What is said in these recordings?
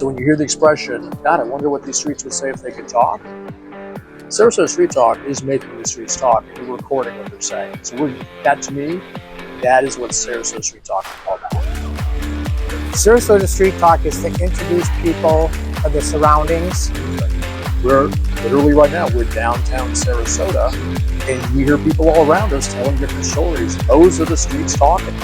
So when you hear the expression, God, I wonder what these streets would say if they could talk, Sarasota Street Talk is making the streets talk, and we're recording what they're saying. So that, to me, that is what Sarasota Street Talk is all about. Sarasota Street Talk is to introduce people of the surroundings. We're literally right now, we're downtown Sarasota, and we hear people all around us telling different stories. Those are the streets talking.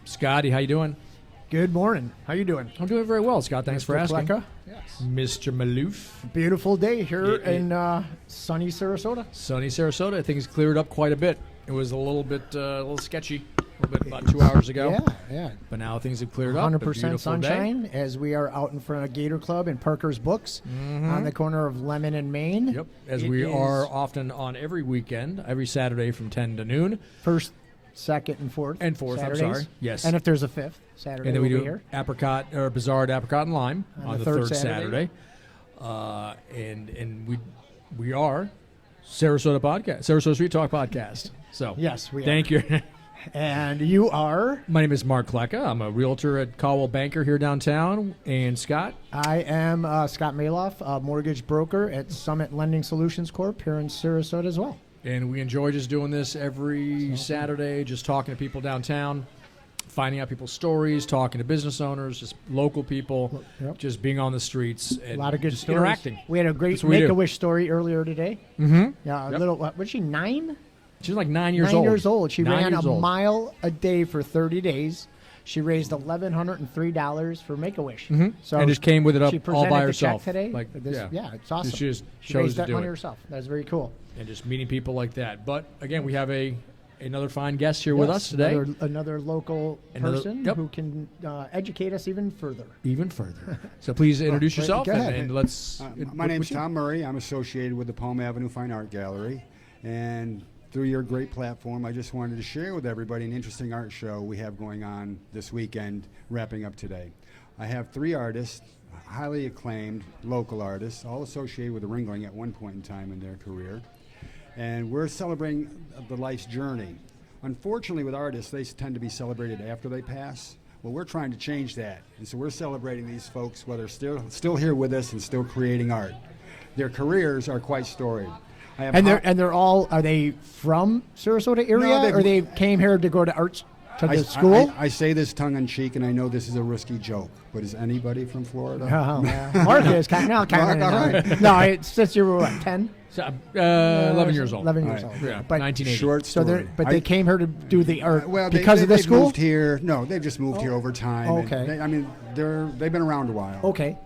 Scotty, how you doing? Good morning. How you doing? I'm doing very well, Scott. Thanks for asking. Flecka? Yes. Mr. Maloof. Beautiful day here in sunny Sarasota. Sunny Sarasota. I think it's cleared up quite a bit. It was a little sketchy, about 2 hours ago. Yeah. But now things have cleared up. 100% sunshine as we are out in front of Gator Club and Parker's Books on the corner of Lemon and Main. Yep. As we are often on every weekend, every Saturday from 10 to noon. First, second, and fourth. And fourth, Saturdays. I'm sorry. Yes. And if there's a fifth Saturday, and then we do here. Bizarre Apricot and Lime on the third Saturday. And we are Sarasota Street Talk Podcast. So yes, we thank you. And you are? My name is Mark Klecka. I'm a realtor at Caldwell Banker here downtown. And Scott? I am Scott Maloff, a mortgage broker at Summit Lending Solutions Corp. here in Sarasota as well. And we enjoy just doing this every Saturday, just talking to people downtown, finding out people's stories, talking to business owners, just local people, just being on the streets. And a lot of good just stories. Interacting. We had a great Make-A-Wish story earlier today. Mm-hmm. Yeah, little, was she 9? She was like 9 years old. 9 years old. She ran a old. mile a day for 30 days. She raised $1,103 for Make-A-Wish. Mm-hmm. So and just came with it up she all by presented the herself. check today. Like, yeah, it's awesome. She just she chose raised to that do money it herself. That's very cool. And just meeting people like that. But again, we have another fine guest here with us today. Another local person who can educate us even further. So please introduce yourself and let's. My name's Tom Murray. I'm associated with the Palm Avenue Fine Art Gallery. And through your great platform, I just wanted to share with everybody an interesting art show we have going on this weekend, wrapping up today. I have 3 artists, highly acclaimed local artists, all associated with the Ringling at one point in time in their career. And we're celebrating the life's journey. Unfortunately, with artists, they tend to be celebrated after they pass. Well, we're trying to change that. And so we're celebrating these folks while they're still here with us and still creating art. Their careers are quite storied. They're all, are they from Sarasota area, or they came here to go to arts to the school? I say this tongue-in-cheek, and I know this is a risky joke, but is anybody from Florida? Mark is kind of. No, since you were, what, 10? 11 years old. 11 years old. Yeah, but 1980. Short story. But they came here to do the art because of the school? Moved here. No, they've just moved here over time. Okay. They've been around a while. Okay.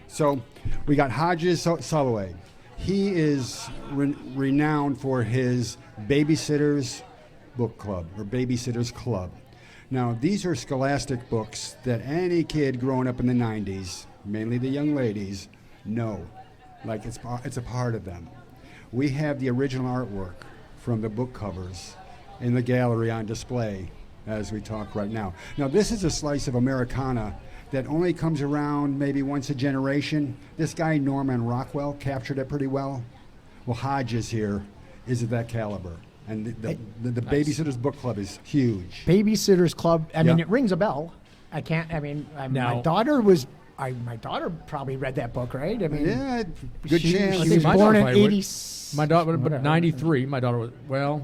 So we got Hodges Souleau. He is renowned for his Babysitters Book Club, or Babysitters Club. Now, these are scholastic books that any kid growing up in the 90s, mainly the young ladies, know. Like it's a part of them. We have the original artwork from the book covers in the gallery on display as we talk right now. Now, this is a slice of Americana that only comes around maybe once a generation. This guy, Norman Rockwell, captured it pretty well. Well, Hodges here is of that caliber. And the Babysitters Book Club is huge. Babysitters Club, I mean, it rings a bell. My daughter probably read that book, right? I mean, yeah, good chance. She was born in 80. My daughter, but 93. My daughter was,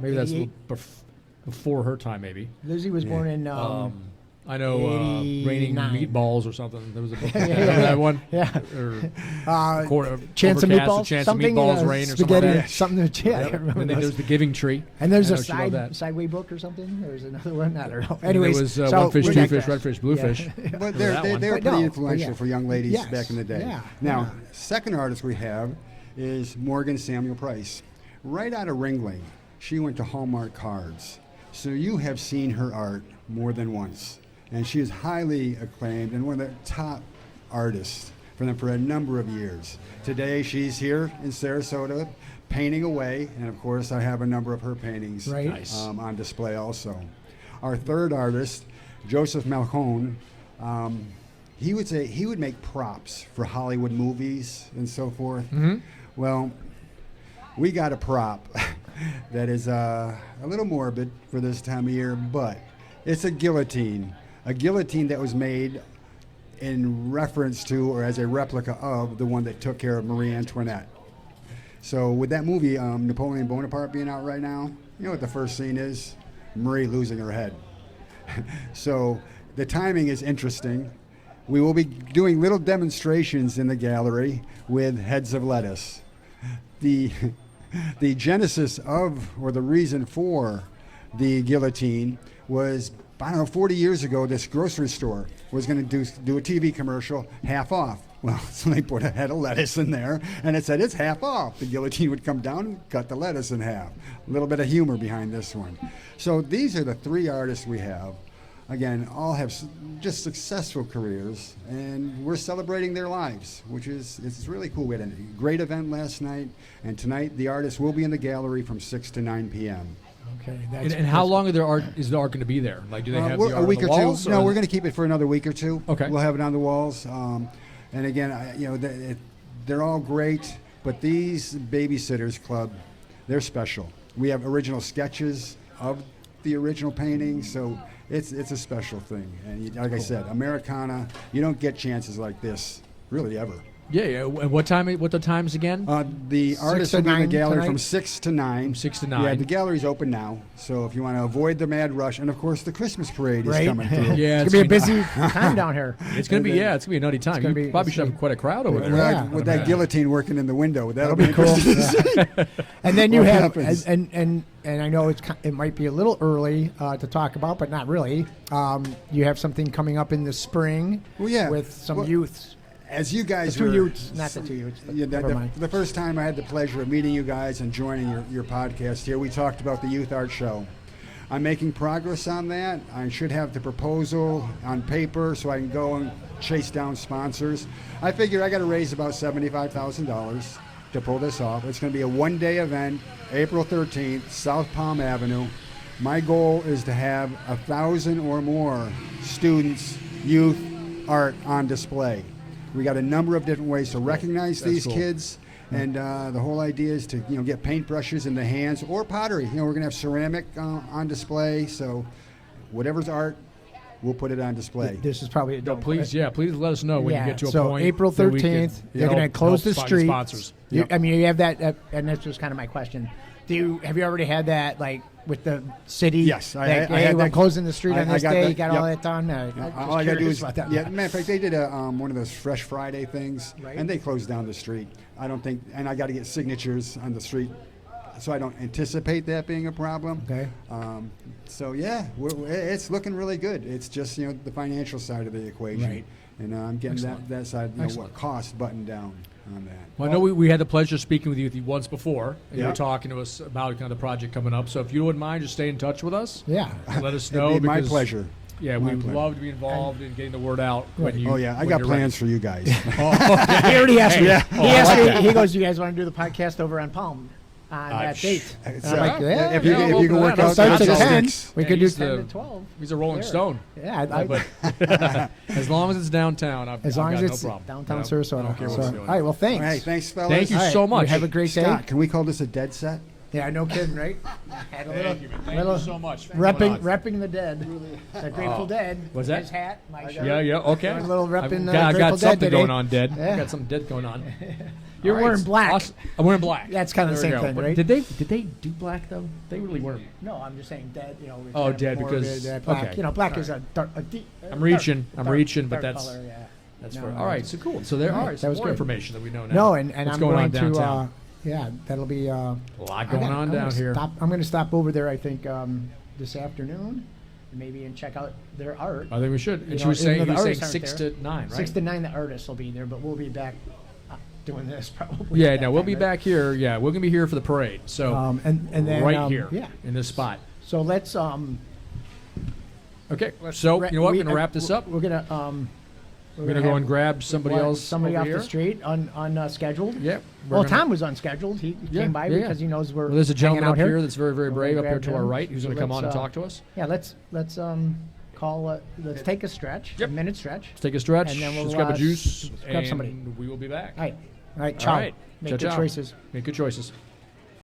maybe that's a little before her time, maybe. Lizzie was born in... I know Raining Meatballs or something. There was a book that one. Yeah. Or Chance of Meatballs. Chance of Meatballs, Rain, or something like that. Something I can't remember. And then there's The Giving Tree. And there's a sideway book or something. There's another one. I don't know. Anyways, there was One Fish, Two Fish, Red Fish, Blue Fish. But they were pretty influential for young ladies back in the day. Yeah. Now, second artist we have is Morgan Samuel Price. Right out of Ringling, she went to Hallmark Cards. So you have seen her art more than once. And she is highly acclaimed and one of the top artists for them for a number of years. Today, she's here in Sarasota painting away. And, of course, I have a number of her paintings on display also. Our third artist, Joseph Melancon, he would make props for Hollywood movies and so forth. Mm-hmm. Well, we got a prop that is a little morbid for this time of year, but It's a guillotine that was made in reference to or as a replica of the one that took care of Marie Antoinette. So with that movie, Napoleon Bonaparte being out right now, you know what the first scene is? Marie losing her head. So the timing is interesting. We will be doing little demonstrations in the gallery with heads of lettuce. The genesis of, or the reason for the guillotine was, I don't know, 40 years ago, this grocery store was going to do a TV commercial half off. Well, so they put a head of lettuce in there, and it said it's half off. The guillotine would come down and cut the lettuce in half. A little bit of humor behind this one. So these are the three artists we have. Again, all have just successful careers, and we're celebrating their lives, which is it's really cool. We had a great event last night, and tonight the artists will be in the gallery from 6 to 9 p.m. Okay. And how long is the art going to be there? Like, do they have the art a week on the or walls? two? No, we're going to keep it for another week or two. Okay. We'll have it on the walls. And again, they're all great, but these Babysitters Club, they're special. We have original sketches of the original paintings, so it's a special thing. And like I said, Americana, you don't get chances like this really ever. Yeah. And what the times again? The artists will be in the gallery tonight? from 6 to 9. From 6 to 9. Yeah, the gallery's open now. So if you want to avoid the mad rush, and of course the Christmas parade is coming through. Yeah, It's going to be a busy time down here. It's going to be it's going to be a nutty time. You probably should have quite a crowd over there. Yeah. With that guillotine working in the window, that'll be cool. interesting to see. And then you What have, happens? and I know it might be a little early to talk about, but not really. You have something coming up in the spring. Well, yeah. With some Well, youths. As you guys The two were, youths, not the two youths. But Yeah, never mind. the first time I had the pleasure of meeting you guys and joining your podcast here, we talked about the Youth Art Show. I'm making progress on that. I should have the proposal on paper so I can go and chase down sponsors. I figure I got to raise about $75,000 to pull this off. It's going to be a one-day event, April 13th, South Palm Avenue. My goal is to have 1,000 or more students, youth, art on display. We got a number of different ways to recognize these kids, and the whole idea is to get paintbrushes in the hands or pottery. We're going to have ceramic on display, so whatever's art, we'll put it on display. This is probably Please let us know when you get to a point. So April that we can 13th, they're going to close the help find street. sponsors. I mean, you have that, and that's just kind of my question. Have you already had that, like, with the city? Yes, I had we're closing the street on this day. that, You got all that done. All I got to do is, matter matter of fact, they did one of those Fresh Friday things, Right. and they closed down the street. I don't think, and I got to get signatures on the street, so I don't anticipate that being a problem. Okay. So yeah, it's looking really good. It's just the financial side of the equation, Right. And I'm getting that side, Excellent. cost buttoned down on that. Well, I know we had the pleasure of speaking with you once before, and you Yeah. were talking to us about kind of the project coming up. So if you wouldn't mind, just stay in touch with us. Yeah. And let us It'd know. be my because, pleasure. Yeah, My we would pleasure. love to be involved in getting the word out. When you, Oh yeah, I when got you're plans for you guys. He already asked me. Yeah. He asked me. He goes, "You guys want to do the podcast over on Palm on that date?" And I'm like, yeah. if you we'll can open work that up. out Starts the at 10. logistics. We Yeah, could do he's 10 to the- 12. He's a Rolling There. Stone. Yeah, But as long as it's downtown, as long I've as got it's no problem. downtown I Sarasota. don't care So, what's all doing. right, well, thanks. Hey, thanks, fellas. Thank you All right, so much. Have a great day. Scott, can we call this a dead set? Yeah, no kidding, right? Had a little, Thank you, man. Thank little you so much. for coming on. repping the dead. The Grateful Dead. Was that? His hat, my shirt. Yeah, okay. A little rep in the I Grateful got Dead something today. going on, Dead. Yeah. I got something dead going on. You're All right. wearing black. Awesome. I'm wearing black. That's kind of the There we same go. thing, But right? Did they do black though? They really weren't. No, I'm just saying dead. It's Oh, kind of dead morbid, because- black. okay. Black is a dark. I'm reaching, but dark that's color, yeah. that's No, for no, all right. So cool. So there All right, are that some was more good. information that we know now. No, and What's I'm going going on downtown? that'll be A lot going on down here. I'm going to stop over there. I think this afternoon, maybe and check out their art. I think we should. You And she know, was even saying though you the were saying artists aren't 6 there. to 9, right? 6 to 9, the artists will be there, but we'll be back doing this probably. Yeah, at no, that we'll time, be right? back here. Yeah, we're gonna be here for the parade. So And then right here, yeah. in this spot. So let's Okay. So you know what? We're gonna wrap this up. We're gonna We're gonna go and grab somebody else. somebody over off here. the street unscheduled. Yeah. Well, Tom was unscheduled. He Yeah, came by yeah, because he knows we're Well, there's a gentleman hanging up out here that's very, very We're brave gonna up here grab to our him. right. Who's going to So come on and let's, talk to us? Yeah, let's call. Let's take a stretch, Yep. a minute stretch. Let's take a stretch. And then we'll, Let's grab a juice. grab and somebody. we will be back. All right, ciao. All right. Make Ciao, good ciao. choices. Make good choices.